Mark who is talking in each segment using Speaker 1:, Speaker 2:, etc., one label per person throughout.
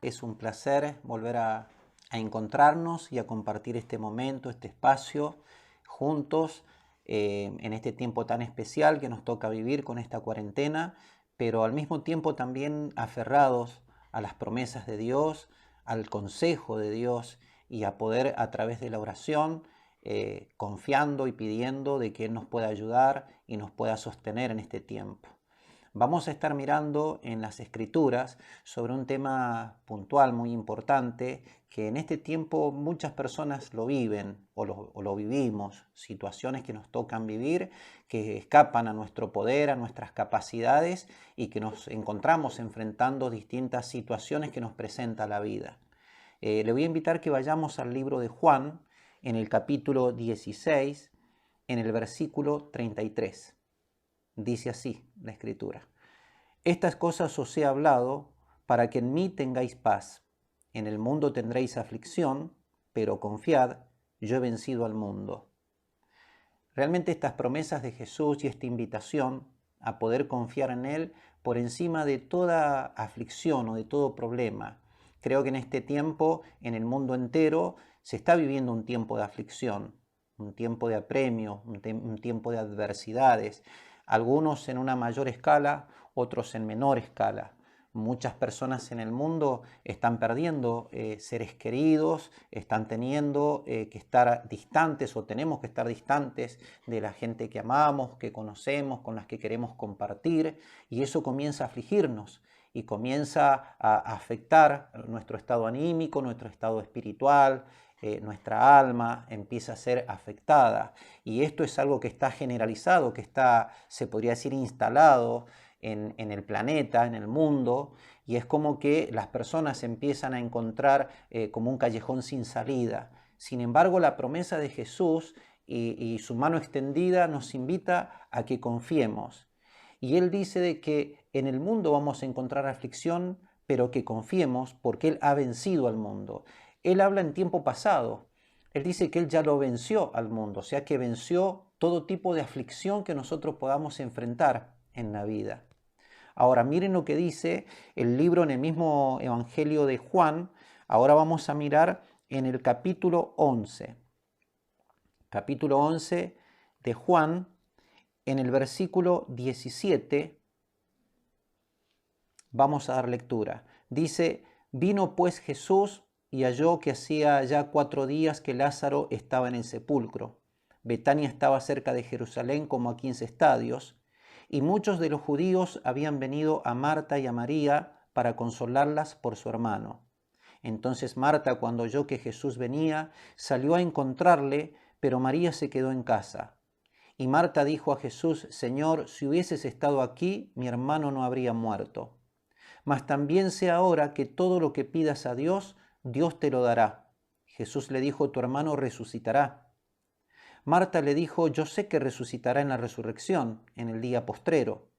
Speaker 1: que es un placer volver a encontrarnos y a compartir este momento, este espacio juntos en este tiempo tan especial que nos toca vivir con esta cuarentena, pero al mismo tiempo también aferrados a las promesas de Dios, al consejo de Dios y a poder a través de la oración, confiando y pidiendo de que Él nos pueda ayudar y nos pueda sostener en este tiempo. Vamos a estar mirando en las Escrituras sobre un tema puntual muy importante que en este tiempo muchas personas lo viven o lo vivimos, situaciones que nos tocan vivir, que escapan a nuestro poder, a nuestras capacidades y que nos encontramos enfrentando distintas situaciones que nos presenta la vida. Le voy a invitar que vayamos al libro de Juan en el capítulo 16, en el versículo 33. Dice así la Escritura: estas cosas os he hablado para que en mí tengáis paz. En el mundo tendréis aflicción, pero confiad, yo he vencido al mundo. Realmente estas promesas de Jesús y esta invitación a poder confiar en Él por encima de toda aflicción o de todo problema. Creo que en este tiempo, en el mundo entero, se está viviendo un tiempo de aflicción, un tiempo de apremio, un tiempo de adversidades. Algunos en una mayor escala, otros en menor escala. Muchas personas en el mundo están perdiendo seres queridos, están teniendo que estar distantes o tenemos que estar distantes de la gente que amamos, que conocemos, con las que queremos compartir, y eso comienza a afligirnos y comienza a afectar nuestro estado anímico, nuestro estado espiritual. Nuestra alma empieza a ser afectada, y esto es algo que está generalizado, que está, se podría decir, instalado en el planeta, en el mundo, y es como que las personas empiezan a encontrar como un callejón sin salida. Sin embargo, la promesa de Jesús y su mano extendida nos invita a que confiemos. Y Él dice de que en el mundo vamos a encontrar aflicción, pero que confiemos porque Él ha vencido al mundo. Él habla en tiempo pasado. Él dice que Él ya lo venció al mundo, o sea que venció todo tipo de aflicción que nosotros podamos enfrentar en la vida. Ahora miren lo que dice el libro en el mismo Evangelio de Juan. Ahora vamos a mirar en el capítulo 11. Capítulo 11 de Juan, en el versículo 17, vamos a dar lectura. Dice: vino pues Jesús y halló que hacía ya 4 días que Lázaro estaba en el sepulcro. Betania estaba cerca de Jerusalén como a 15 estadios, y muchos de los judíos habían venido a Marta y a María para consolarlas por su hermano. Entonces Marta, cuando oyó que Jesús venía, salió a encontrarle, pero María se quedó en casa. Y Marta dijo a Jesús: Señor, si hubieses estado aquí, mi hermano no habría muerto. Mas también sé ahora que todo lo que pidas a Dios, Dios te lo dará. Jesús le dijo: tu hermano resucitará. Marta le dijo: yo sé que resucitará en la resurrección, en el día postrero.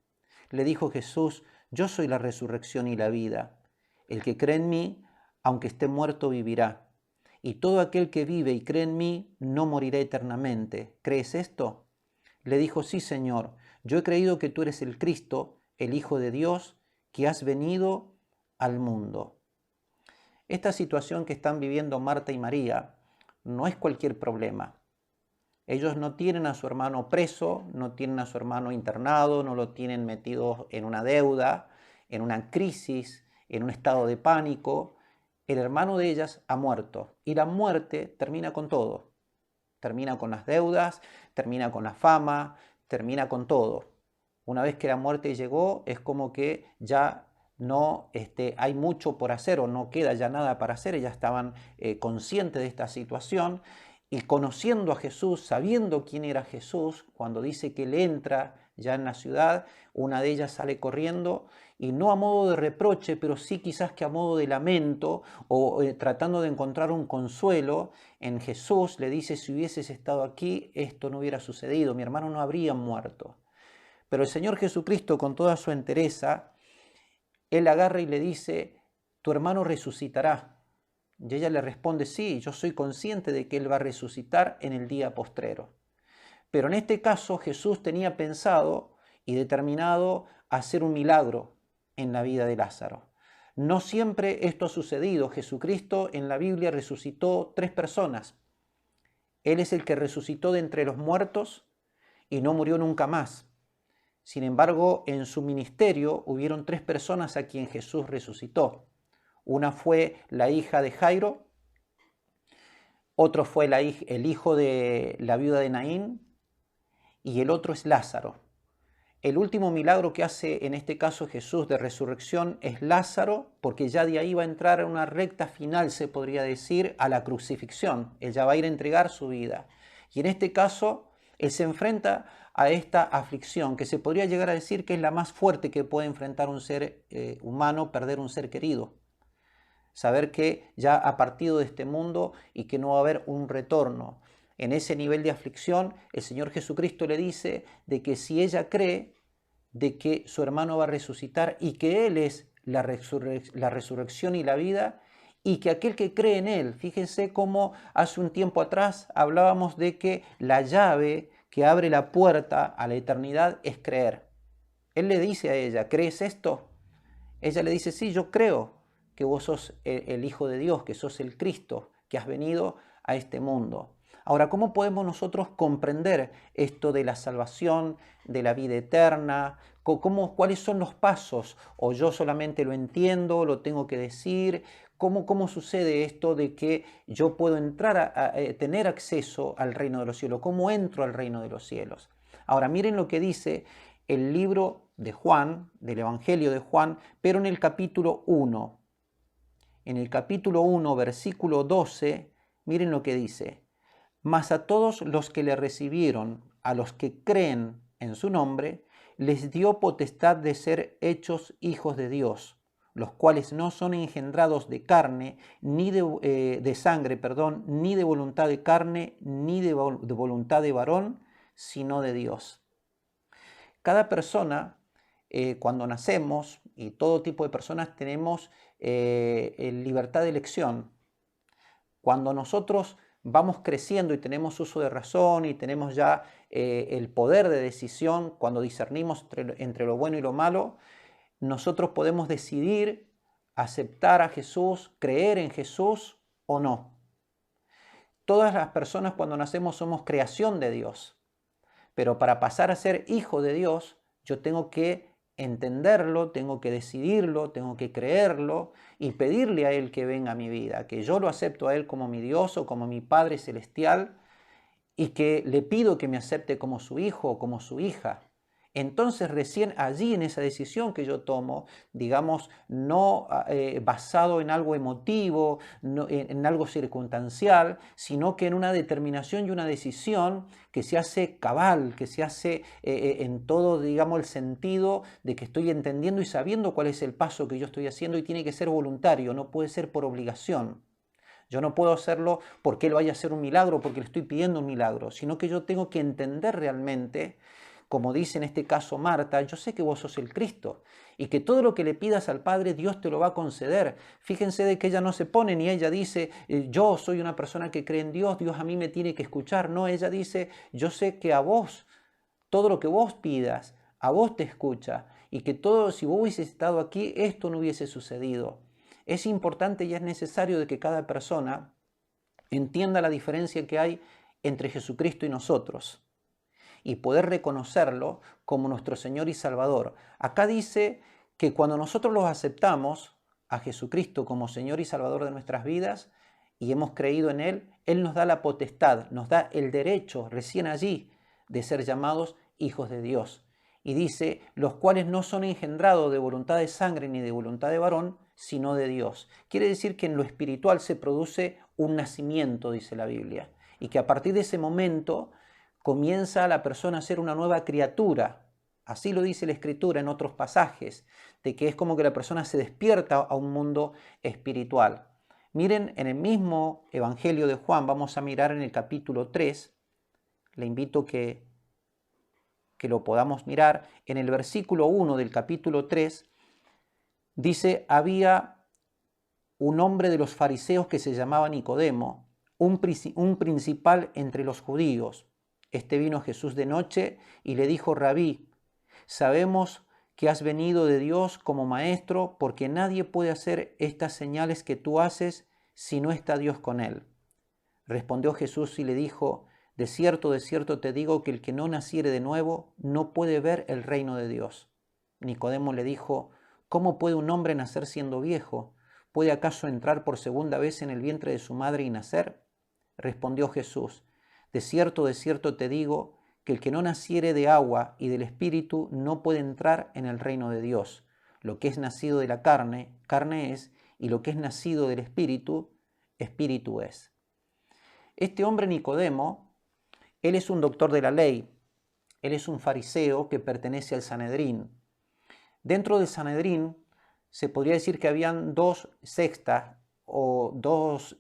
Speaker 1: Le dijo Jesús: yo soy la resurrección y la vida. El que cree en mí, aunque esté muerto, vivirá. Y todo aquel que vive y cree en mí, no morirá eternamente. ¿Crees esto? Le dijo: sí, Señor, yo he creído que tú eres el Cristo, el Hijo de Dios, que has venido al mundo. Esta situación que están viviendo Marta y María no es cualquier problema. Ellos no tienen a su hermano preso, no tienen a su hermano internado, no lo tienen metido en una deuda, en una crisis, en un estado de pánico. El hermano de ellas ha muerto y la muerte termina con todo. Termina con las deudas, termina con la fama, termina con todo. Una vez que la muerte llegó, es como que ya no hay mucho por hacer o no queda ya nada para hacer. Ellas estaban conscientes de esta situación y conociendo a Jesús, sabiendo quién era Jesús, cuando dice que él entra ya en la ciudad, una de ellas sale corriendo y no a modo de reproche, pero sí quizás que a modo de lamento o tratando de encontrar un consuelo en Jesús, le dice: si hubieses estado aquí, esto no hubiera sucedido, mi hermano no habría muerto. Pero el Señor Jesucristo, con toda su entereza, Él agarra y le dice: tu hermano resucitará. Y ella le responde: sí, yo soy consciente de que Él va a resucitar en el día postrero. Pero en este caso Jesús tenía pensado y determinado hacer un milagro en la vida de Lázaro. No siempre esto ha sucedido. Jesucristo en la Biblia resucitó 3 personas. Él es el que resucitó de entre los muertos y no murió nunca más. Sin embargo, en su ministerio hubieron 3 personas a quien Jesús resucitó. Una fue la hija de Jairo, otro fue el hijo de la viuda de Naín y el otro es Lázaro. El último milagro que hace en este caso Jesús de resurrección es Lázaro, porque ya de ahí va a entrar a una recta final, se podría decir, a la crucifixión. Él ya va a ir a entregar su vida. Y en este caso, él se enfrenta a esta aflicción, que se podría llegar a decir que es la más fuerte que puede enfrentar un ser humano, perder un ser querido. Saber que ya ha partido de este mundo y que no va a haber un retorno. En ese nivel de aflicción, el Señor Jesucristo le dice de que si ella cree de que su hermano va a resucitar y que Él es la resurrección y la vida, y que aquel que cree en Él, fíjense cómo hace un tiempo atrás hablábamos de que la llave que abre la puerta a la eternidad es creer. Él le dice a ella, ¿crees esto? Ella le dice, sí, yo creo que vos sos el Hijo de Dios, que sos el Cristo, que has venido a este mundo. Ahora, ¿cómo podemos nosotros comprender esto de la salvación, de la vida eterna? ¿Cuáles son los pasos? ¿O yo solamente lo entiendo, lo tengo que decir? ¿Cómo sucede esto de que yo puedo entrar a tener acceso al reino de los cielos? ¿Cómo entro al reino de los cielos? Ahora, miren lo que dice el libro de Juan, del Evangelio de Juan, pero en el capítulo 1. En el capítulo 1, versículo 12, miren lo que dice. Mas a todos los que le recibieron, a los que creen en su nombre, les dio potestad de ser hechos hijos de Dios, los cuales no son engendrados de carne, ni de sangre, ni de voluntad de carne, ni de voluntad de varón, sino de Dios. Cada persona, cuando nacemos, y todo tipo de personas tenemos libertad de elección. Cuando nosotros vamos creciendo y tenemos uso de razón y tenemos ya el poder de decisión, cuando discernimos entre lo bueno y lo malo, nosotros podemos decidir aceptar a Jesús, creer en Jesús o no. Todas las personas cuando nacemos somos creación de Dios, pero para pasar a ser hijo de Dios, yo tengo que entenderlo, tengo que decidirlo, tengo que creerlo y pedirle a Él que venga a mi vida, que yo lo acepto a Él como mi Dios o como mi Padre Celestial y que le pido que me acepte como su hijo o como su hija. Entonces recién allí en esa decisión que yo tomo, digamos, no basado en algo emotivo, no, en algo circunstancial, sino que en una determinación y una decisión que se hace cabal, que se hace en todo, digamos, el sentido de que estoy entendiendo y sabiendo cuál es el paso que yo estoy haciendo y tiene que ser voluntario, no puede ser por obligación. Yo no puedo hacerlo porque Él vaya a hacer un milagro, porque le estoy pidiendo un milagro, sino que yo tengo que entender realmente, como dice en este caso Marta, yo sé que vos sos el Cristo y que todo lo que le pidas al Padre, Dios te lo va a conceder. Fíjense de que ella no se pone ni ella dice, yo soy una persona que cree en Dios, Dios a mí me tiene que escuchar. No, ella dice, yo sé que a vos, todo lo que vos pidas, a vos te escucha y que todo, si vos hubieses estado aquí, esto no hubiese sucedido. Es importante y es necesario de que cada persona entienda la diferencia que hay entre Jesucristo y nosotros y poder reconocerlo como nuestro Señor y Salvador. Acá dice que cuando nosotros los aceptamos a Jesucristo como Señor y Salvador de nuestras vidas y hemos creído en Él, Él nos da la potestad, nos da el derecho recién allí de ser llamados hijos de Dios. Y dice, los cuales no son engendrados de voluntad de sangre ni de voluntad de varón, sino de Dios. Quiere decir que en lo espiritual se produce un nacimiento, dice la Biblia, y que a partir de ese momento comienza la persona a ser una nueva criatura. Así lo dice la Escritura en otros pasajes, de que es como que la persona se despierta a un mundo espiritual. Miren, en el mismo Evangelio de Juan, vamos a mirar en el capítulo 3, le invito que lo podamos mirar, en el versículo 1 del capítulo 3, dice, había un hombre de los fariseos que se llamaba Nicodemo, un principal entre los judíos. Este vino a Jesús de noche y le dijo, Rabí, sabemos que has venido de Dios como maestro, porque nadie puede hacer estas señales que tú haces si no está Dios con él. Respondió Jesús y le dijo, de cierto te digo que el que no naciere de nuevo no puede ver el reino de Dios. Nicodemo le dijo, ¿cómo puede un hombre nacer siendo viejo? ¿Puede acaso entrar por segunda vez en el vientre de su madre y nacer? Respondió Jesús, de cierto te digo que el que no naciere de agua y del Espíritu no puede entrar en el reino de Dios. Lo que es nacido de la carne, carne es, y lo que es nacido del Espíritu, Espíritu es. Este hombre Nicodemo, él es un doctor de la ley, él es un fariseo que pertenece al Sanedrín. Dentro del Sanedrín se podría decir que habían dos sectas o dos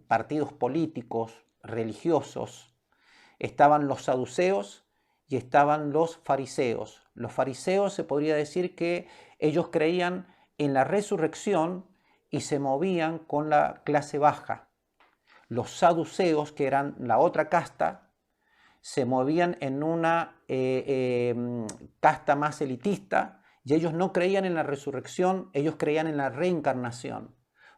Speaker 1: partidos políticos, religiosos. Estaban los saduceos y estaban los fariseos. Los fariseos se podría decir que ellos creían en la resurrección y se movían con la clase baja. Los saduceos, que eran la otra casta, se movían en una casta más elitista y ellos no creían en la resurrección, ellos creían en la reencarnación.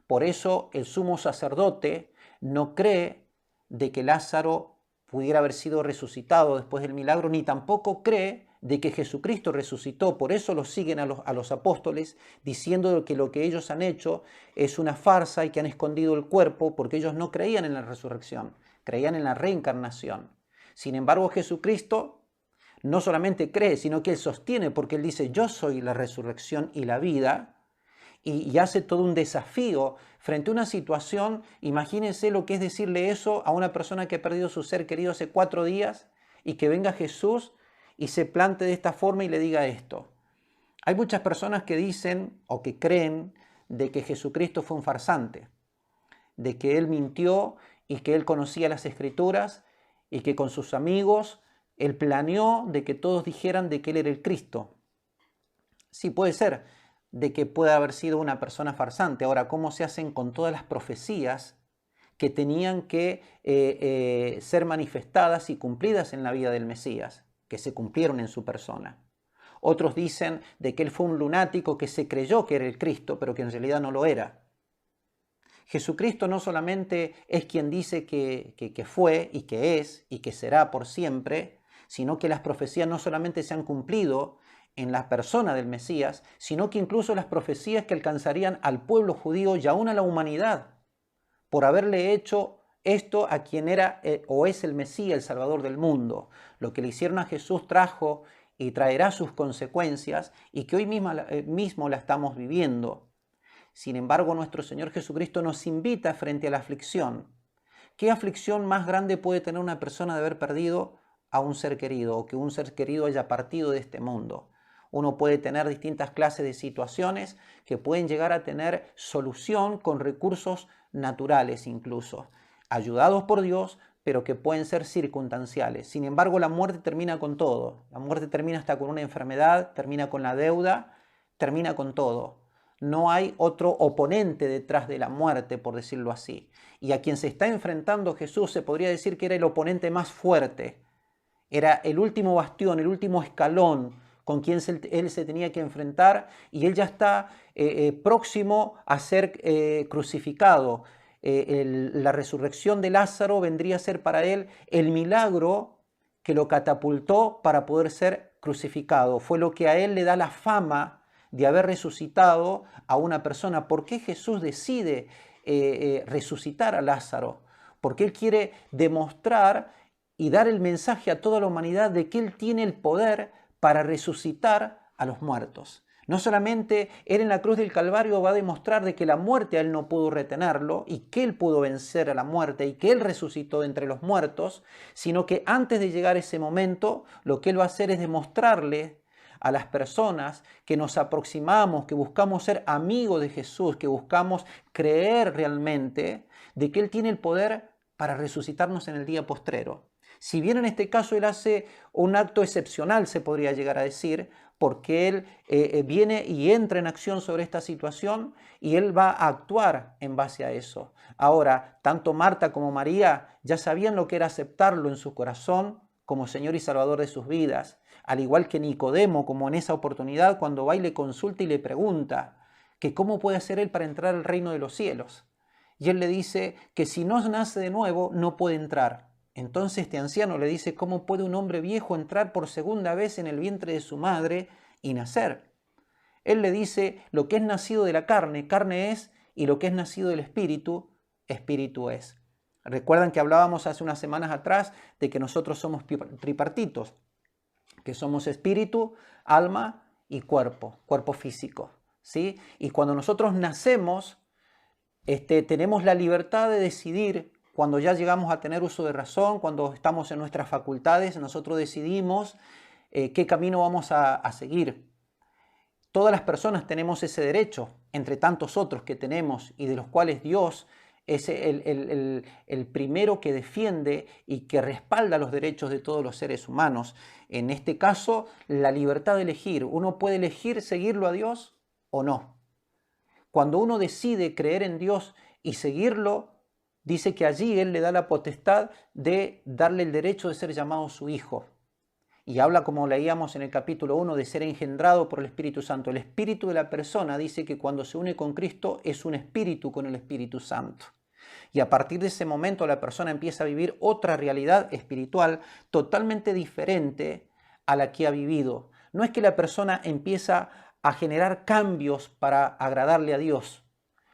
Speaker 1: Por eso el sumo sacerdote no cree de que Lázaro pudiera haber sido resucitado después del milagro, ni tampoco cree de que Jesucristo resucitó. Por eso los siguen a los apóstoles diciendo que lo que ellos han hecho es una farsa y que han escondido el cuerpo, porque ellos no creían en la resurrección, creían en la reencarnación. Sin embargo, Jesucristo no solamente cree, sino que Él sostiene, porque Él dice, yo soy la resurrección y la vida, y hace todo un desafío frente a una situación. Imagínense lo que es decirle eso a una persona que ha perdido su ser querido hace 4 días y que venga Jesús y se plante de esta forma y le diga esto. Hay muchas personas que dicen o que creen de que Jesucristo fue un farsante, de que Él mintió y que Él conocía las Escrituras y que con sus amigos Él planeó de que todos dijeran de que Él era el Cristo. Sí, puede ser de que pueda haber sido una persona farsante. Ahora, ¿cómo se hacen con todas las profecías que tenían que ser manifestadas y cumplidas en la vida del Mesías, que se cumplieron en su persona? Otros dicen de que Él fue un lunático que se creyó que era el Cristo, pero que en realidad no lo era. Jesucristo no solamente es quien dice que fue y que es y que será por siempre, sino que las profecías no solamente se han cumplido en la persona del Mesías, sino que incluso las profecías que alcanzarían al pueblo judío y aún a la humanidad, por haberle hecho esto a quien era o es el Mesías, el Salvador del mundo. Lo que le hicieron a Jesús trajo y traerá sus consecuencias y que hoy mismo la estamos viviendo. Sin embargo, nuestro Señor Jesucristo nos invita frente a la aflicción. ¿Qué aflicción más grande puede tener una persona de haber perdido a un ser querido o que un ser querido haya partido de este mundo? Uno puede tener distintas clases de situaciones que pueden llegar a tener solución con recursos naturales incluso, ayudados por Dios, pero que pueden ser circunstanciales. Sin embargo, la muerte termina con todo. La muerte termina hasta con una enfermedad, termina con la deuda, termina con todo. No hay otro oponente detrás de la muerte, por decirlo así. Y a quien se está enfrentando Jesús se podría decir que era el oponente más fuerte. Era el último bastión, el último escalón con quien él se tenía que enfrentar, y él ya está próximo a ser crucificado. La resurrección de Lázaro vendría a ser para él el milagro que lo catapultó para poder ser crucificado. Fue lo que a él le da la fama de haber resucitado a una persona. ¿Por qué Jesús decide resucitar a Lázaro? Porque Él quiere demostrar y dar el mensaje a toda la humanidad de que Él tiene el poder para resucitar a los muertos. No solamente Él en la cruz del Calvario va a demostrar de que la muerte a Él no pudo retenerlo y que Él pudo vencer a la muerte y que Él resucitó de entre los muertos, sino que antes de llegar a ese momento, lo que Él va a hacer es demostrarle a las personas que nos aproximamos, que buscamos ser amigos de Jesús, que buscamos creer realmente de que Él tiene el poder para resucitarnos en el día postrero. Si bien en este caso Él hace un acto excepcional, se podría llegar a decir, porque Él viene y entra en acción sobre esta situación y Él va a actuar en base a eso. Ahora, tanto Marta como María ya sabían lo que era aceptarlo en su corazón como Señor y Salvador de sus vidas. al igual que Nicodemo, como en esa oportunidad, cuando va y le consulta y le pregunta que cómo puede hacer él para entrar al reino de los cielos. Y él le dice que si no nace de nuevo, no puede entrar. Entonces este anciano le dice, ¿cómo puede un hombre viejo entrar por segunda vez en el vientre de su madre y nacer? Él le dice, lo que es nacido de la carne, carne es, y lo que es nacido del espíritu, espíritu es. Recuerdan que hablábamos hace unas semanas atrás de que nosotros somos tripartitos, que somos espíritu, alma y cuerpo físico, ¿sí? Y cuando nosotros nacemos, tenemos la libertad de decidir. Cuando ya llegamos a tener uso de razón, cuando estamos en nuestras facultades, nosotros decidimos qué camino vamos a seguir. Todas las personas tenemos ese derecho, entre tantos otros que tenemos y de los cuales Dios es el primero que defiende y que respalda los derechos de todos los seres humanos. En este caso, la libertad de elegir. Uno puede elegir seguirlo a Dios o no. Cuando uno decide creer en Dios y seguirlo, dice que allí Él le da la potestad de darle el derecho de ser llamado su hijo. Y habla, como leíamos en el capítulo 1, de ser engendrado por el Espíritu Santo. El espíritu de la persona dice que cuando se une con Cristo es un espíritu con el Espíritu Santo. Y a partir de ese momento la persona empieza a vivir otra realidad espiritual totalmente diferente a la que ha vivido. No es que la persona empieza a generar cambios para agradarle a Dios.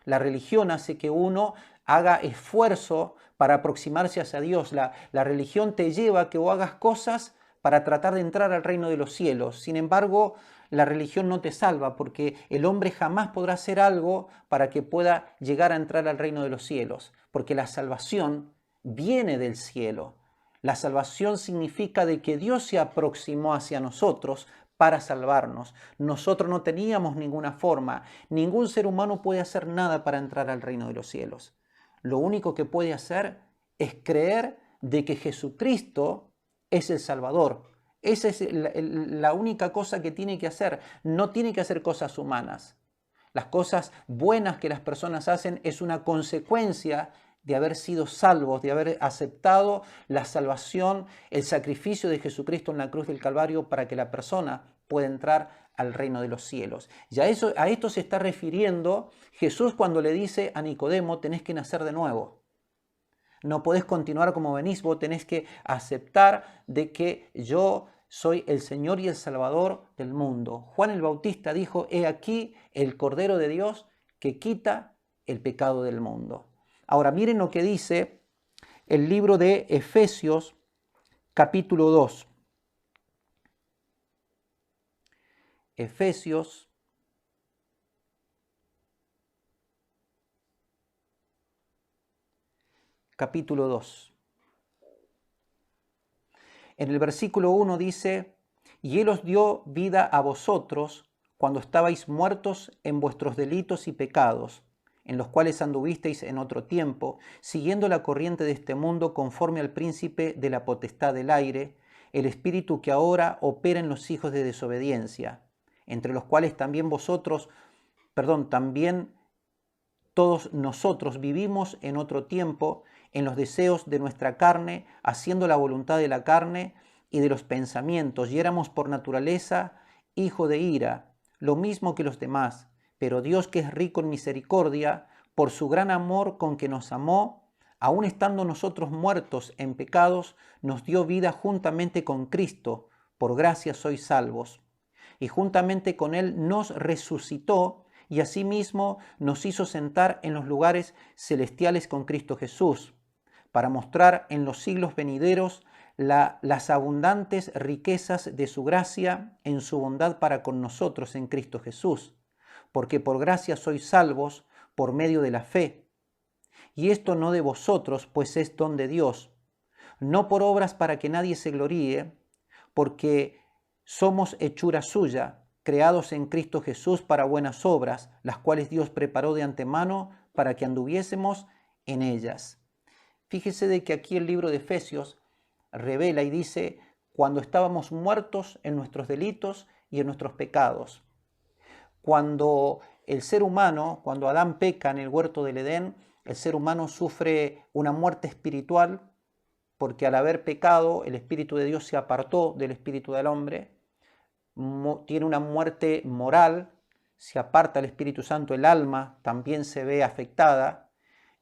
Speaker 1: La religión hace que uno haga esfuerzo para aproximarse hacia Dios. La religión te lleva a que vos hagas cosas para tratar de entrar al reino de los cielos. Sin embargo, la religión no te salva, porque el hombre jamás podrá hacer algo para que pueda llegar a entrar al reino de los cielos, porque la salvación viene del cielo. La salvación significa de que Dios se aproximó hacia nosotros para salvarnos. Nosotros no teníamos ninguna forma, ningún ser humano puede hacer nada para entrar al reino de los cielos. Lo único que puede hacer es creer de que Jesucristo es el Salvador. Esa es la única cosa que tiene que hacer. No tiene que hacer cosas humanas. Las cosas buenas que las personas hacen es una consecuencia de haber sido salvos, de haber aceptado la salvación, el sacrificio de Jesucristo en la cruz del Calvario para que la persona pueda entrar al reino de los cielos. Y a esto se está refiriendo Jesús cuando le dice a Nicodemo, tenés que nacer de nuevo. No podés continuar como venís, vos tenés que aceptar de que yo soy el Señor y el Salvador del mundo. Juan el Bautista dijo, he aquí el Cordero de Dios que quita el pecado del mundo. Ahora miren lo que dice el libro de Efesios capítulo 2. Efesios capítulo 2. En el versículo 1 dice, y Él os dio vida a vosotros cuando estabais muertos en vuestros delitos y pecados, en los cuales anduvisteis en otro tiempo, siguiendo la corriente de este mundo conforme al príncipe de la potestad del aire, el espíritu que ahora opera en los hijos de desobediencia, entre los cuales también también todos nosotros vivimos en otro tiempo en los deseos de nuestra carne, haciendo la voluntad de la carne y de los pensamientos, y éramos por naturaleza hijo de ira, lo mismo que los demás. Pero Dios, que es rico en misericordia, por su gran amor con que nos amó, aun estando nosotros muertos en pecados, nos dio vida juntamente con Cristo, por gracia sois salvos. Y juntamente con Él nos resucitó, y asimismo nos hizo sentar en los lugares celestiales con Cristo Jesús, para mostrar en los siglos venideros las abundantes riquezas de su gracia en su bondad para con nosotros en Cristo Jesús, porque por gracia sois salvos por medio de la fe. Y esto no de vosotros, pues es don de Dios, no por obras para que nadie se gloríe, porque somos hechura suya, creados en Cristo Jesús para buenas obras, las cuales Dios preparó de antemano para que anduviésemos en ellas. Fíjese de que aquí el libro de Efesios revela y dice, cuando estábamos muertos en nuestros delitos y en nuestros pecados. Cuando el ser humano, cuando Adán peca en el huerto del Edén, el ser humano sufre una muerte espiritual, porque al haber pecado, el Espíritu de Dios se apartó del Espíritu del hombre, tiene una muerte moral, se aparta el Espíritu Santo, el alma también se ve afectada,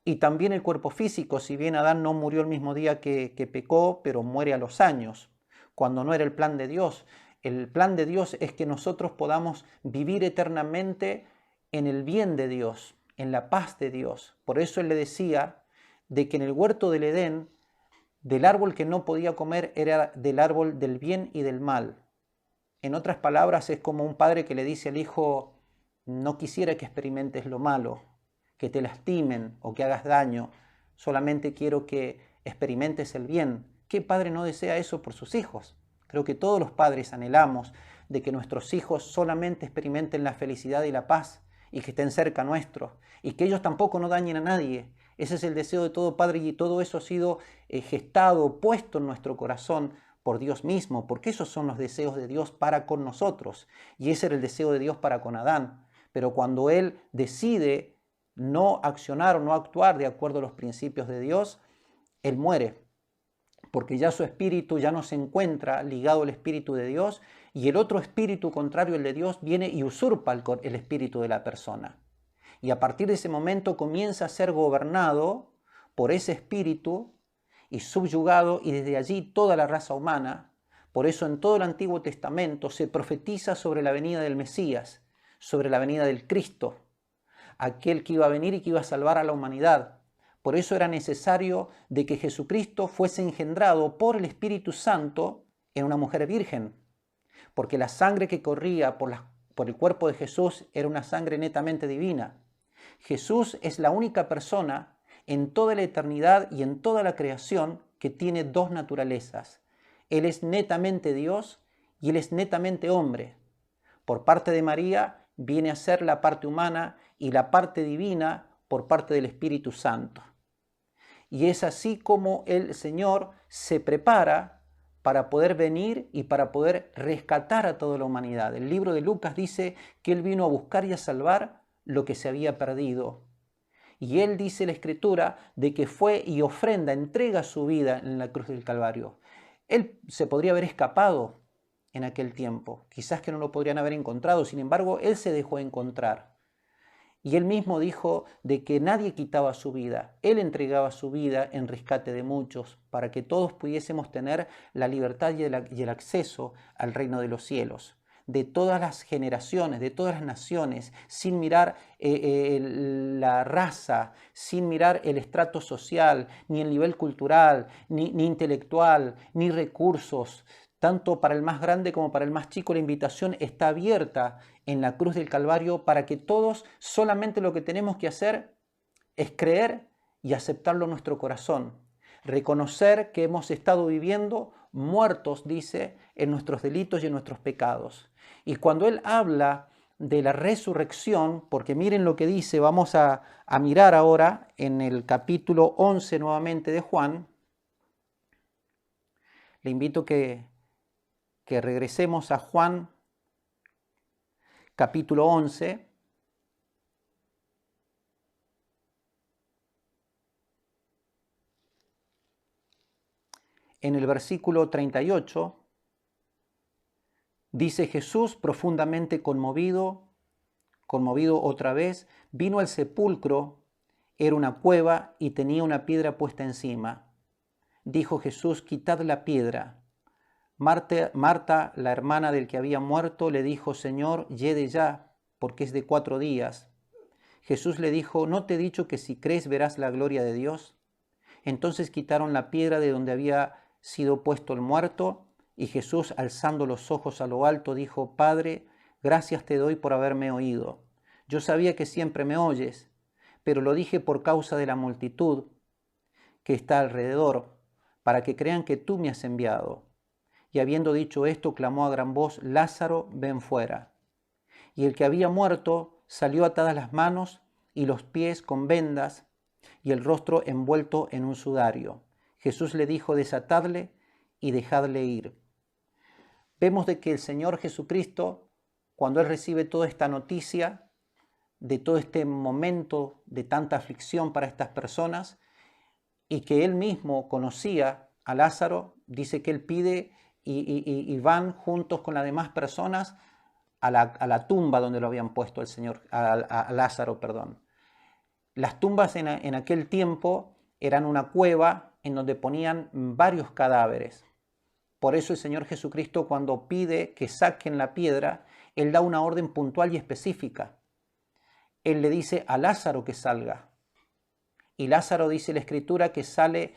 Speaker 1: y también el cuerpo físico, si bien Adán no murió el mismo día que pecó, pero muere a los años, cuando no era el plan de Dios. El plan de Dios es que nosotros podamos vivir eternamente en el bien de Dios, en la paz de Dios. Por eso Él le decía de que en el huerto del Edén, del árbol que no podía comer era del árbol del bien y del mal. En otras palabras, es como un padre que le dice al hijo: no quisiera que experimentes lo malo, que te lastimen o que hagas daño, solamente quiero que experimentes el bien. ¿Qué padre no desea eso por sus hijos? Creo que todos los padres anhelamos de que nuestros hijos solamente experimenten la felicidad y la paz y que estén cerca nuestro y que ellos tampoco no dañen a nadie. Ese es el deseo de todo padre y todo eso ha sido gestado, puesto en nuestro corazón por Dios mismo, porque esos son los deseos de Dios para con nosotros y ese era el deseo de Dios para con Adán. Pero cuando Él decide no accionar o no actuar de acuerdo a los principios de Dios, Él muere, porque ya su espíritu ya no se encuentra ligado al espíritu de Dios y el otro espíritu contrario al de Dios viene y usurpa el espíritu de la persona. Y a partir de ese momento comienza a ser gobernado por ese espíritu y subyugado, y desde allí toda la raza humana. Por eso en todo el Antiguo Testamento se profetiza sobre la venida del Mesías, sobre la venida del Cristo, aquel que iba a venir y que iba a salvar a la humanidad. Por eso era necesario de que Jesucristo fuese engendrado por el Espíritu Santo en una mujer virgen, porque la sangre que corría por el cuerpo de Jesús era una sangre netamente divina. Jesús es la única persona en toda la eternidad y en toda la creación que tiene dos naturalezas. Él es netamente Dios y Él es netamente hombre. Por parte de María viene a ser la parte humana y la parte divina por parte del Espíritu Santo. Y es así como el Señor se prepara para poder venir y para poder rescatar a toda la humanidad. El libro de Lucas dice que Él vino a buscar y a salvar lo que se había perdido. Y Él dice la Escritura de que fue y ofrenda, entrega su vida en la cruz del Calvario. Él se podría haber escapado en aquel tiempo, quizás que no lo podrían haber encontrado, sin embargo, Él se dejó encontrar. Y Él mismo dijo de que nadie quitaba su vida, Él entregaba su vida en rescate de muchos, para que todos pudiésemos tener la libertad y el acceso al reino de los cielos, de todas las generaciones, de todas las naciones, sin mirar la raza, sin mirar el estrato social, ni el nivel cultural, ni intelectual, ni recursos. Tanto para el más grande como para el más chico, la invitación está abierta en la cruz del Calvario para que todos solamente lo que tenemos que hacer es creer y aceptarlo en nuestro corazón. Reconocer que hemos estado viviendo muertos, dice, en nuestros delitos y en nuestros pecados. Y cuando Él habla de la resurrección, porque miren lo que dice, vamos a mirar ahora en el capítulo 11 nuevamente de Juan. Le invito que regresemos a Juan capítulo 11. En el versículo 38 dice: Jesús, profundamente conmovido otra vez, vino al sepulcro, era una cueva y tenía una piedra puesta encima. Dijo Jesús: quitad la piedra. Marta, la hermana del que había muerto, le dijo: Señor, yede ya, porque es de 4 días. Jesús le dijo: ¿no te he dicho que si crees verás la gloria de Dios? Entonces quitaron la piedra de donde había sido puesto el muerto, y Jesús, alzando los ojos a lo alto, dijo: Padre, gracias te doy por haberme oído. Yo sabía que siempre me oyes, pero lo dije por causa de la multitud que está alrededor, para que crean que tú me has enviado. Y habiendo dicho esto, clamó a gran voz: Lázaro, ven fuera. Y el que había muerto salió atadas las manos y los pies con vendas y el rostro envuelto en un sudario. Jesús le dijo: desatadle y dejadle ir. Vemos de que el Señor Jesucristo, cuando Él recibe toda esta noticia, de todo este momento de tanta aflicción para estas personas, y que Él mismo conocía a Lázaro, dice que Él pide y van juntos con las demás personas a la tumba donde lo habían puesto el Señor, a Lázaro, perdón. Las tumbas en aquel tiempo eran una cueva en donde ponían varios cadáveres. Por eso el Señor Jesucristo, cuando pide que saquen la piedra, Él da una orden puntual y específica. Él le dice a Lázaro que salga. Y Lázaro, dice la Escritura, que sale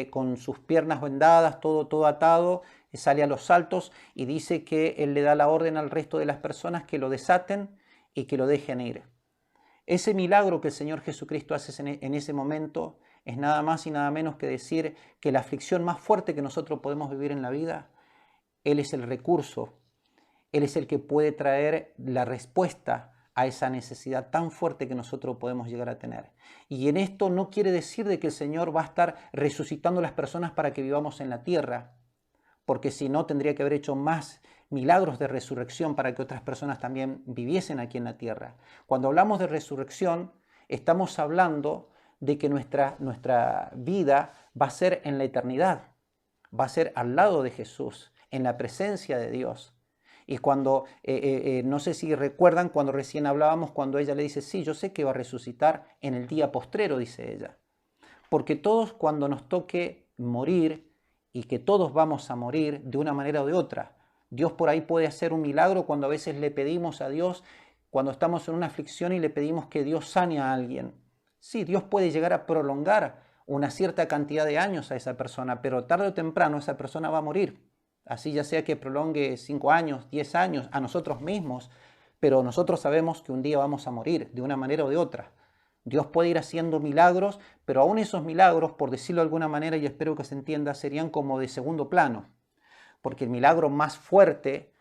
Speaker 1: con sus piernas vendadas, todo atado, sale a los saltos, y dice que Él le da la orden al resto de las personas que lo desaten y que lo dejen ir. Ese milagro que el Señor Jesucristo hace en ese momento es nada más y nada menos que decir que la aflicción más fuerte que nosotros podemos vivir en la vida, Él es el recurso, Él es el que puede traer la respuesta a esa necesidad tan fuerte que nosotros podemos llegar a tener. Y en esto no quiere decir de que el Señor va a estar resucitando a las personas para que vivamos en la tierra, porque si no tendría que haber hecho más milagros de resurrección para que otras personas también viviesen aquí en la tierra. Cuando hablamos de resurrección, estamos hablando de que nuestra vida va a ser en la eternidad, va a ser al lado de Jesús, en la presencia de Dios. Y cuando, no sé si recuerdan, cuando recién hablábamos, cuando ella le dice, sí, yo sé que va a resucitar en el día postrero, dice ella. Porque todos cuando nos toque morir, y que todos vamos a morir de una manera o de otra, Dios por ahí puede hacer un milagro cuando a veces le pedimos a Dios, cuando estamos en una aflicción y le pedimos que Dios sane a alguien. Sí, Dios puede llegar a prolongar una cierta cantidad de años a esa persona, pero tarde o temprano esa persona va a morir. Así ya sea que prolongue 5 años, 10 años, a nosotros mismos, pero nosotros sabemos que un día vamos a morir de una manera o de otra. Dios puede ir haciendo milagros, pero aún esos milagros, por decirlo de alguna manera, y espero que se entienda, serían como de segundo plano. Porque el milagro más fuerte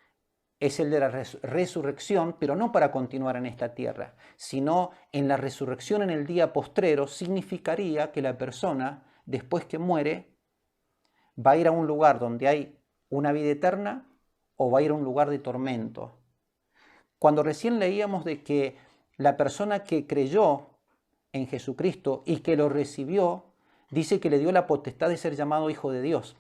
Speaker 1: es el de la resurrección, pero no para continuar en esta tierra, sino en la resurrección en el día postrero significaría que la persona, después que muere, va a ir a un lugar donde hay una vida eterna o va a ir a un lugar de tormento. Cuando recién leíamos de que la persona que creyó en Jesucristo y que lo recibió, dice que le dio la potestad de ser llamado hijo de Dios.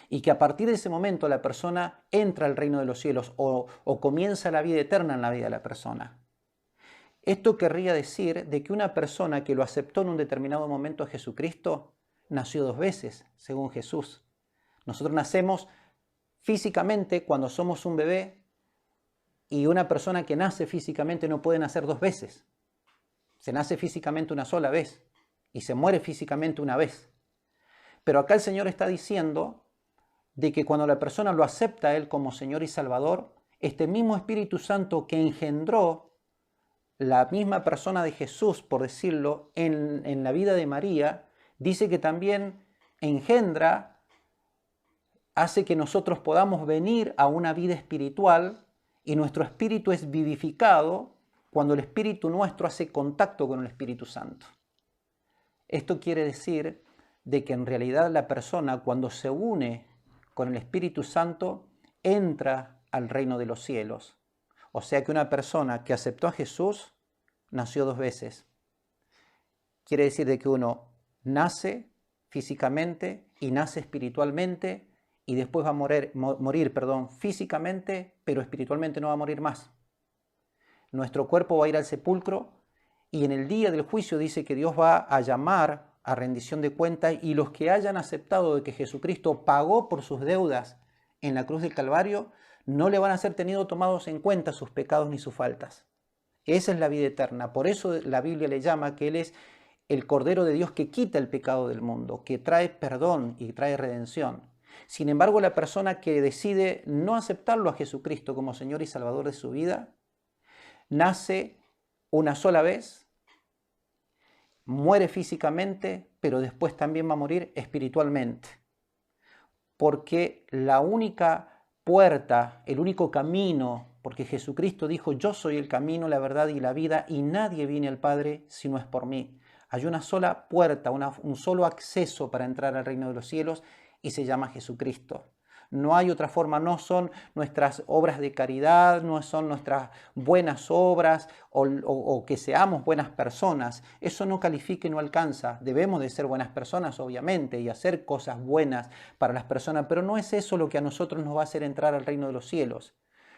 Speaker 1: Y que a partir de ese momento la persona entra al reino de los cielos o comienza la vida eterna en la vida de la persona. Esto querría decir de que una persona que lo aceptó en un determinado momento a Jesucristo nació 2 veces, según Jesús. Nosotros nacemos físicamente cuando somos un bebé y una persona que nace físicamente no puede nacer 2 veces. Se nace físicamente una sola vez y se muere físicamente una vez. Pero acá el Señor está diciendo de que cuando la persona lo acepta a Él como Señor y Salvador, este mismo Espíritu Santo que engendró la misma persona de Jesús, por decirlo, en la vida de María, dice que también engendra, hace que nosotros podamos venir a una vida espiritual y nuestro espíritu es vivificado cuando el espíritu nuestro hace contacto con el Espíritu Santo. Esto quiere decir de que en realidad la persona cuando se une con el Espíritu Santo entra al reino de los cielos. O sea que una persona que aceptó a Jesús nació 2 veces. Quiere decir de que uno nace físicamente y nace espiritualmente y después va a morir físicamente, pero espiritualmente no va a morir más. Nuestro cuerpo va a ir al sepulcro y en el día del juicio dice que Dios va a llamar a rendición de cuentas y los que hayan aceptado de que Jesucristo pagó por sus deudas en la cruz del Calvario, no le van a ser tenidos tomados en cuenta sus pecados ni sus faltas. Esa es la vida eterna. Por eso la Biblia le llama que Él es el Cordero de Dios que quita el pecado del mundo, que trae perdón y trae redención. Sin embargo, la persona que decide no aceptarlo a Jesucristo como Señor y Salvador de su vida, nace una sola vez, muere físicamente, pero después también va a morir espiritualmente. Porque la única puerta, el único camino, porque Jesucristo dijo, yo soy el camino, la verdad y la vida, y nadie viene al Padre si no es por mí. Hay una sola puerta, un solo acceso para entrar al reino de los cielos, y se llama Jesucristo. No hay otra forma, no son nuestras obras de caridad, no son nuestras buenas obras o que seamos buenas personas. Eso no califica y no alcanza. Debemos de ser buenas personas, obviamente, y hacer cosas buenas para las personas, pero no es eso lo que a nosotros nos va a hacer entrar al reino de los cielos.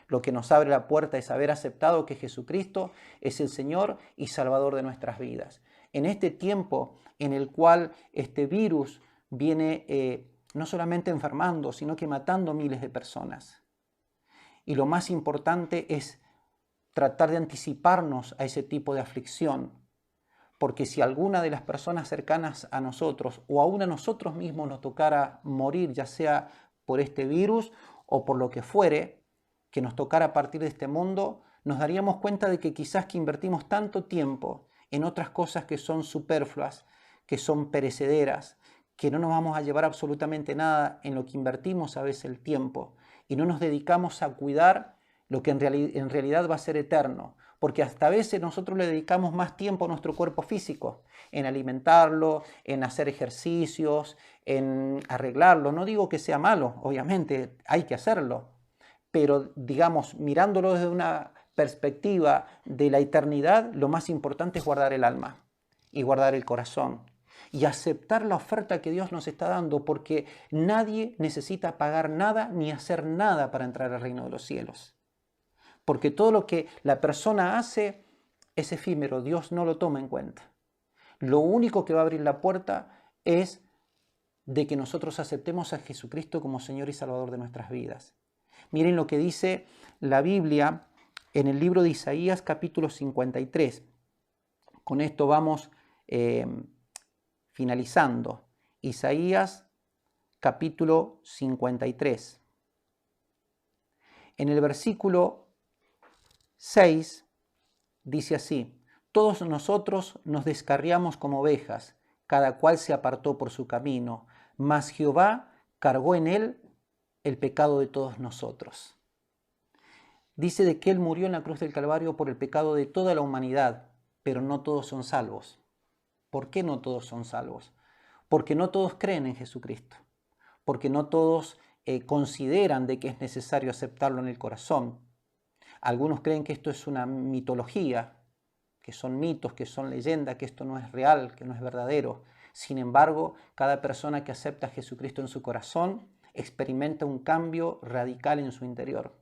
Speaker 1: Lo que nos abre la puerta es haber aceptado que Jesucristo es el Señor y Salvador de nuestras vidas. En este tiempo en el cual este virus viene no solamente enfermando, sino que matando miles de personas. Y lo más importante es tratar de anticiparnos a ese tipo de aflicción, porque si alguna de las personas cercanas a nosotros o aún a nosotros mismos nos tocara morir, ya sea por este virus o por lo que fuere, que nos tocara partir de este mundo, nos daríamos cuenta de que quizás que invertimos tanto tiempo en otras cosas que son superfluas, que son perecederas, que no nos vamos a llevar absolutamente nada en lo que invertimos a veces el tiempo y no nos dedicamos a cuidar lo que en realidad va a ser eterno, porque hasta a veces nosotros le dedicamos más tiempo a nuestro cuerpo físico, en alimentarlo, en hacer ejercicios, en arreglarlo. No digo que sea malo, obviamente hay que hacerlo, pero digamos, mirándolo desde una perspectiva de la eternidad, lo más importante es guardar el alma y guardar el corazón y aceptar la oferta que Dios nos está dando, porque nadie necesita pagar nada ni hacer nada para entrar al reino de los cielos. Porque todo lo que la persona hace es efímero, Dios no lo toma en cuenta. Lo único que va a abrir la puerta es de que nosotros aceptemos a Jesucristo como Señor y Salvador de nuestras vidas. Miren lo que dice la Biblia en el libro de Isaías capítulo 53. Con esto vamos finalizando. Isaías capítulo 53. En el versículo 6 dice así: todos nosotros nos descarriamos como ovejas, cada cual se apartó por su camino, mas Jehová cargó en él el pecado de todos nosotros. Dice de que Él murió en la cruz del Calvario por el pecado de toda la humanidad, pero no todos son salvos. ¿Por qué no todos son salvos? Porque no todos creen en Jesucristo, porque no todos consideran de que es necesario aceptarlo en el corazón. Algunos creen que esto es una mitología, que son mitos, que son leyendas, que esto no es real, que no es verdadero. Sin embargo, cada persona que acepta a Jesucristo en su corazón experimenta un cambio radical en su interior.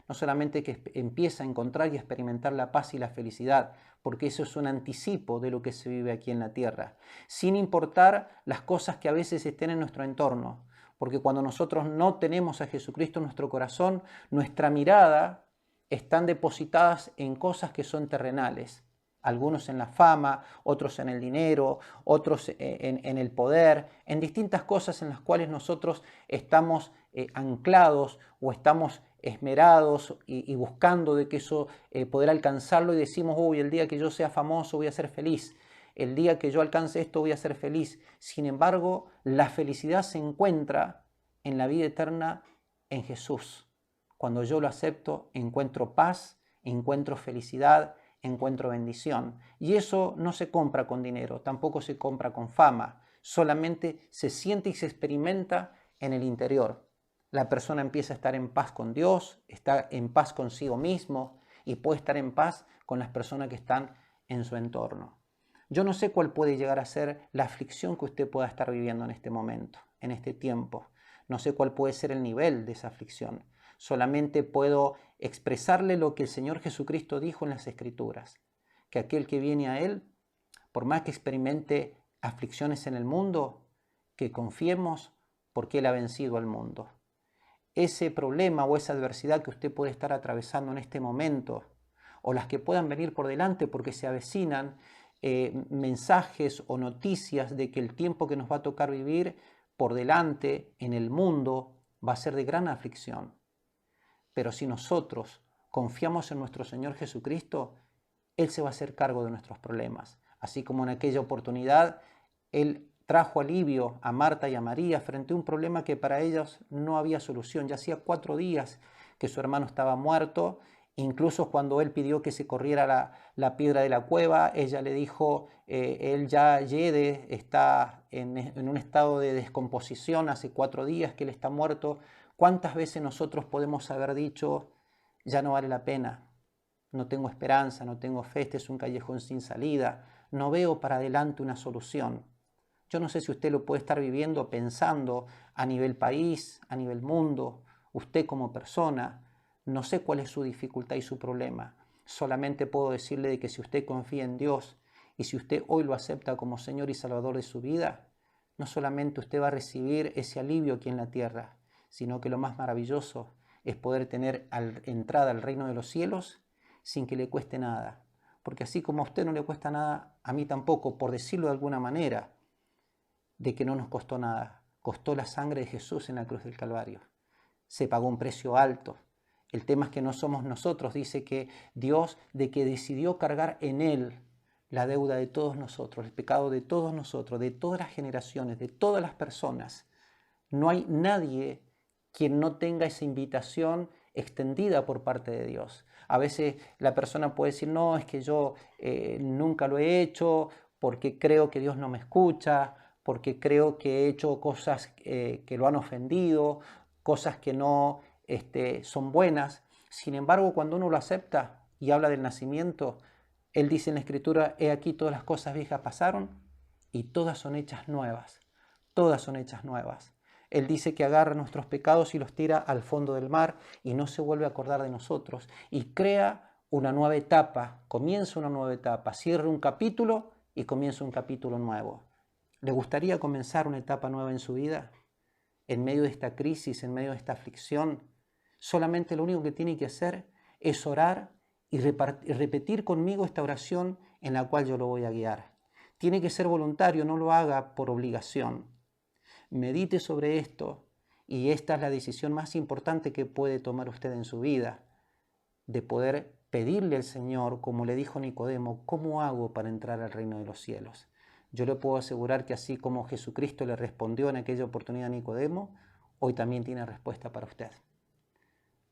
Speaker 1: No solamente que empieza a encontrar y experimentar la paz y la felicidad, porque eso es un anticipo de lo que se vive aquí en la tierra, sin importar las cosas que a veces estén en nuestro entorno, porque cuando nosotros no tenemos a Jesucristo en nuestro corazón, nuestra mirada están depositadas en cosas que son terrenales. Algunos en la fama, otros en el dinero, otros en el poder, en distintas cosas en las cuales nosotros estamos anclados o estamos esmerados y buscando de que eso poder alcanzarlo, y decimos, uy, el día que yo sea famoso voy a ser feliz, el día que yo alcance esto voy a ser feliz. Sin embargo, la felicidad se encuentra en la vida eterna en Jesús. Cuando yo lo acepto, encuentro paz, encuentro felicidad, encuentro bendición. Y eso no se compra con dinero, tampoco se compra con fama, solamente se siente y se experimenta en el interior. La persona empieza a estar en paz con Dios, está en paz consigo mismo y puede estar en paz con las personas que están en su entorno. Yo no sé cuál puede llegar a ser la aflicción que usted pueda estar viviendo en este momento, en este tiempo. No sé cuál puede ser el nivel de esa aflicción. Solamente puedo expresarle lo que el Señor Jesucristo dijo en las Escrituras, que aquel que viene a Él, por más que experimente aflicciones en el mundo, que confiemos porque Él ha vencido al mundo. Ese problema o esa adversidad que usted puede estar atravesando en este momento, o las que puedan venir por delante porque se avecinan mensajes o noticias de que el tiempo que nos va a tocar vivir por delante en el mundo va a ser de gran aflicción. Pero si nosotros confiamos en nuestro Señor Jesucristo, Él se va a hacer cargo de nuestros problemas. Así como en aquella oportunidad, Él trajo alivio a Marta y a María frente a un problema que para ellos no había solución. Ya hacía 4 días que su hermano estaba muerto. Incluso cuando él pidió que se corriera la piedra de la cueva, ella le dijo, él ya está en un estado de descomposición hace 4 días que él está muerto. ¿Cuántas veces nosotros podemos haber dicho, ya no vale la pena, no tengo esperanza, no tengo fe, este es un callejón sin salida, no veo para adelante una solución? Yo no sé si usted lo puede estar viviendo, pensando a nivel país, a nivel mundo, usted como persona. No sé cuál es su dificultad y su problema. Solamente puedo decirle de que si usted confía en Dios y si usted hoy lo acepta como Señor y Salvador de su vida, no solamente usted va a recibir ese alivio aquí en la tierra, sino que lo más maravilloso es poder tener entrada al reino de los cielos sin que le cueste nada. Porque así como a usted no le cuesta nada, a mí tampoco, por decirlo de alguna manera, de que no nos costó nada. Costó la sangre de Jesús en la cruz del Calvario. Se pagó un precio alto. El tema es que no somos nosotros, dice que Dios, de que decidió cargar en Él la deuda de todos nosotros, el pecado de todos nosotros, de todas las generaciones, de todas las personas. No hay nadie quien no tenga esa invitación extendida por parte de Dios. A veces la persona puede decir, no, es que yo nunca lo he hecho porque creo que Dios no me escucha, porque creo que he hecho cosas que lo han ofendido, cosas que no son buenas. Sin embargo, cuando uno lo acepta y habla del nacimiento, Él dice en la Escritura, he aquí todas las cosas viejas pasaron y todas son hechas nuevas. Todas son hechas nuevas. Él dice que agarra nuestros pecados y los tira al fondo del mar y no se vuelve a acordar de nosotros. Y crea una nueva etapa, comienza una nueva etapa, cierra un capítulo y comienza un capítulo nuevo. ¿Le gustaría comenzar una etapa nueva en su vida? En medio de esta crisis, en medio de esta aflicción, solamente lo único que tiene que hacer es orar y repetir conmigo esta oración en la cual yo lo voy a guiar. Tiene que ser voluntario, no lo haga por obligación. Medite sobre esto y esta es la decisión más importante que puede tomar usted en su vida, de poder pedirle al Señor, como le dijo Nicodemo, ¿cómo hago para entrar al reino de los cielos? Yo le puedo asegurar que así como Jesucristo le respondió en aquella oportunidad a Nicodemo, hoy también tiene respuesta para usted.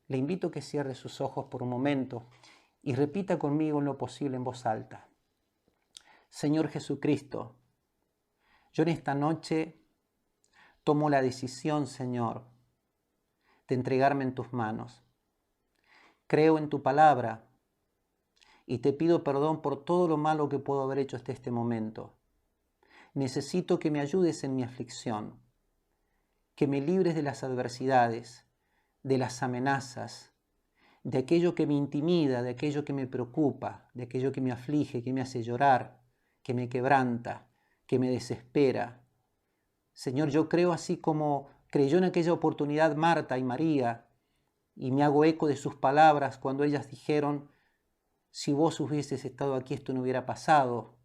Speaker 1: Le invito a que cierre sus ojos por un momento y repita conmigo en lo posible en voz alta. Señor Jesucristo, yo en esta noche tomo la decisión, Señor, de entregarme en tus manos. Creo en tu palabra y te pido perdón por todo lo malo que puedo haber hecho hasta este momento. Necesito que me ayudes en mi aflicción, que me libres de las adversidades, de las amenazas, de aquello que me intimida, de aquello que me preocupa, de aquello que me aflige, que me hace llorar, que me quebranta, que me desespera. Señor, yo creo así como creyó en aquella oportunidad Marta y María, y me hago eco de sus palabras cuando ellas dijeron, si vos hubieses estado aquí esto no hubiera pasado.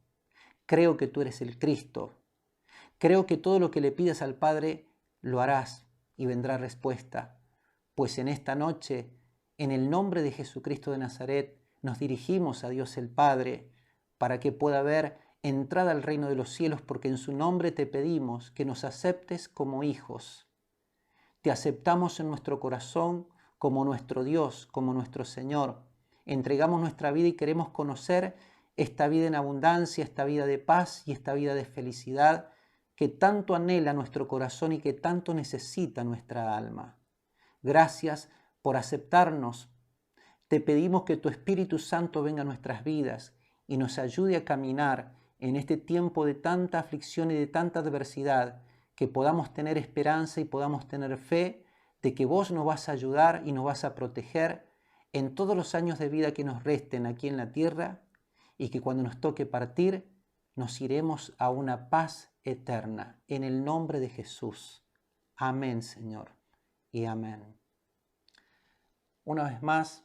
Speaker 1: Creo que tú eres el Cristo. Creo que todo lo que le pidas al Padre lo harás y vendrá respuesta. Pues en esta noche, en el nombre de Jesucristo de Nazaret, nos dirigimos a Dios el Padre para que pueda haber entrada al reino de los cielos, porque en su nombre te pedimos que nos aceptes como hijos. Te aceptamos en nuestro corazón como nuestro Dios, como nuestro Señor. Entregamos nuestra vida y queremos conocer esta vida en abundancia, esta vida de paz y esta vida de felicidad que tanto anhela nuestro corazón y que tanto necesita nuestra alma. Gracias por aceptarnos. Te pedimos que tu Espíritu Santo venga a nuestras vidas y nos ayude a caminar en este tiempo de tanta aflicción y de tanta adversidad, que podamos tener esperanza y podamos tener fe de que vos nos vas a ayudar y nos vas a proteger en todos los años de vida que nos resten aquí en la tierra y que cuando nos toque partir nos iremos a una paz eterna. En el nombre de Jesús. Amén, Señor, y amén. Una vez más,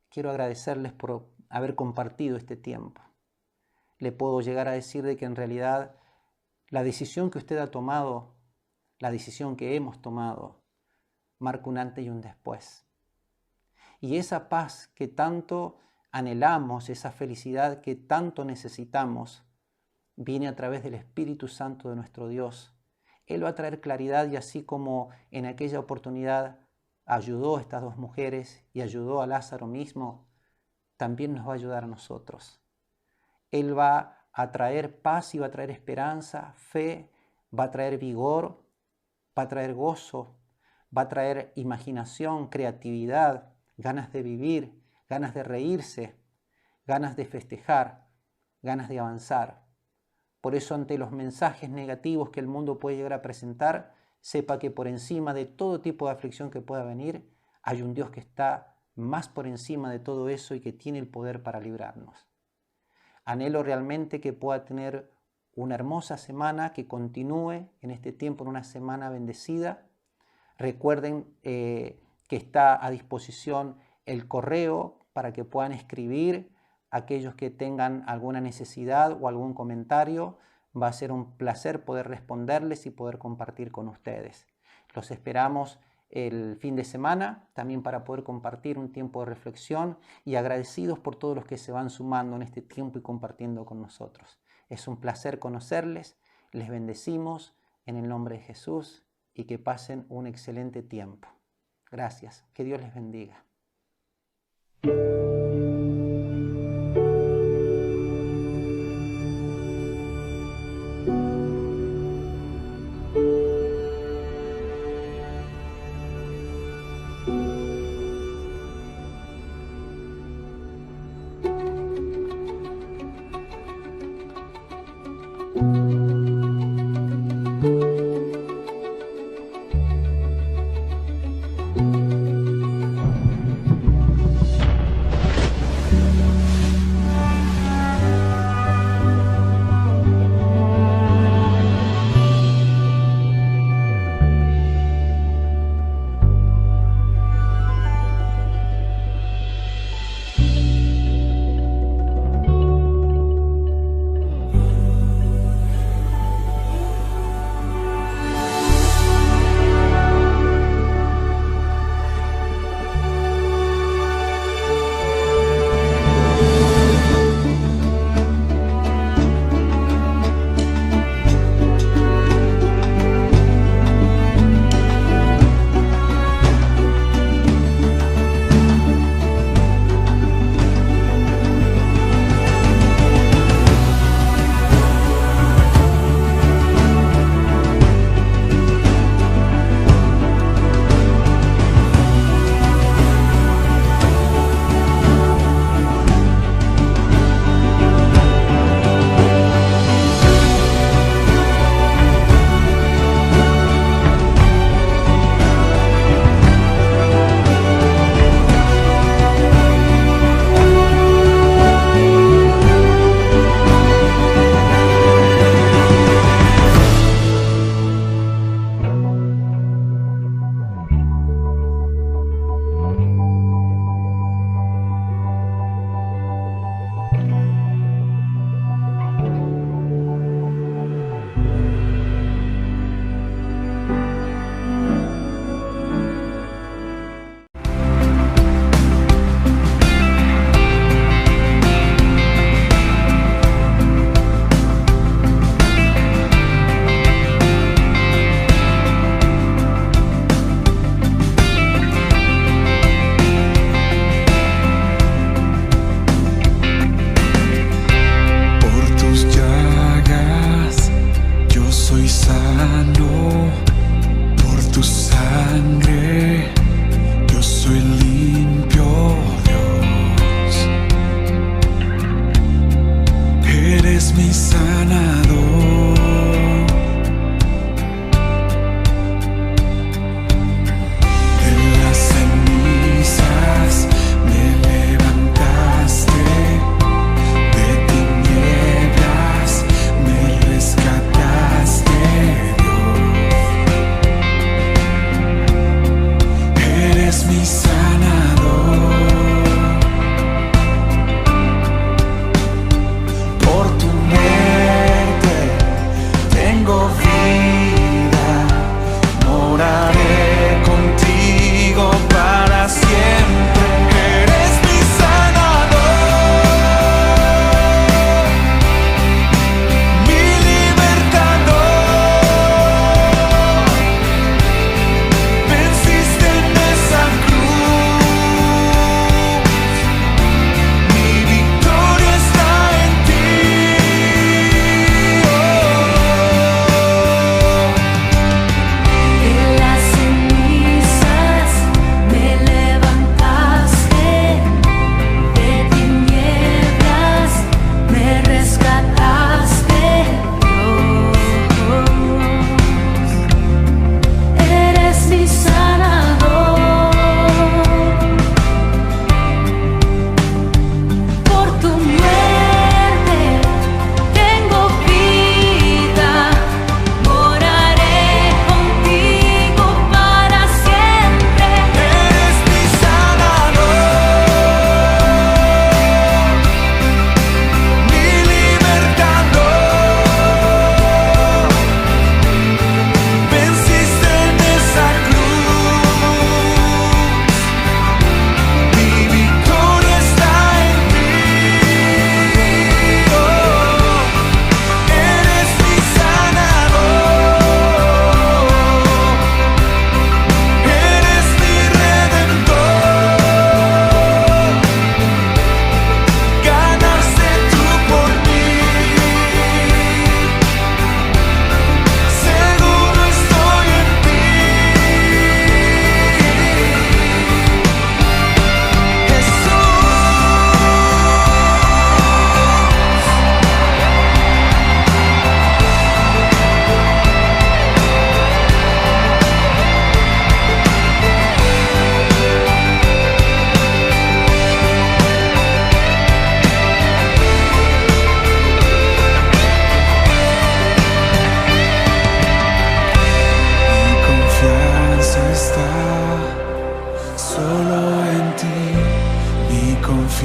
Speaker 1: quiero agradecerles por haber compartido este tiempo. Le puedo llegar a decir de que en realidad la decisión que usted ha tomado, la decisión que hemos tomado, marca un antes y un después. Y esa paz que tanto anhelamos, esa felicidad que tanto necesitamos, viene a través del Espíritu Santo de nuestro Dios. Él va a traer claridad y así como en aquella oportunidad ayudó a estas dos mujeres y ayudó a Lázaro mismo, también nos va a ayudar a nosotros. Él va a traer paz y va a traer esperanza, fe, va a traer vigor, va a traer gozo, va a traer imaginación, creatividad, ganas de vivir, ganas de reírse, ganas de festejar, ganas de avanzar. Por eso, ante los mensajes negativos que el mundo puede llegar a presentar, sepa que por encima de todo tipo de aflicción que pueda venir, hay un Dios que está más por encima de todo eso y que tiene el poder para librarnos. Anhelo realmente que pueda tener una hermosa semana, que continúe en este tiempo en una semana bendecida. Recuerden que está a disposición el correo para que puedan escribir aquellos que tengan alguna necesidad o algún comentario. Va a ser un placer poder responderles y poder compartir con ustedes. Los esperamos el fin de semana, también para poder compartir un tiempo de reflexión, y agradecidos por todos los que se van sumando en este tiempo y compartiendo con nosotros. Es un placer conocerles, les bendecimos en el nombre de Jesús y que pasen un excelente tiempo. Gracias, que Dios les bendiga.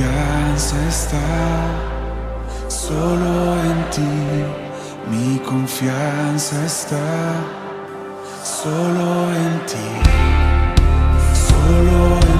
Speaker 2: confianza está solo en ti. Mi confianza está solo en ti, solo en ti.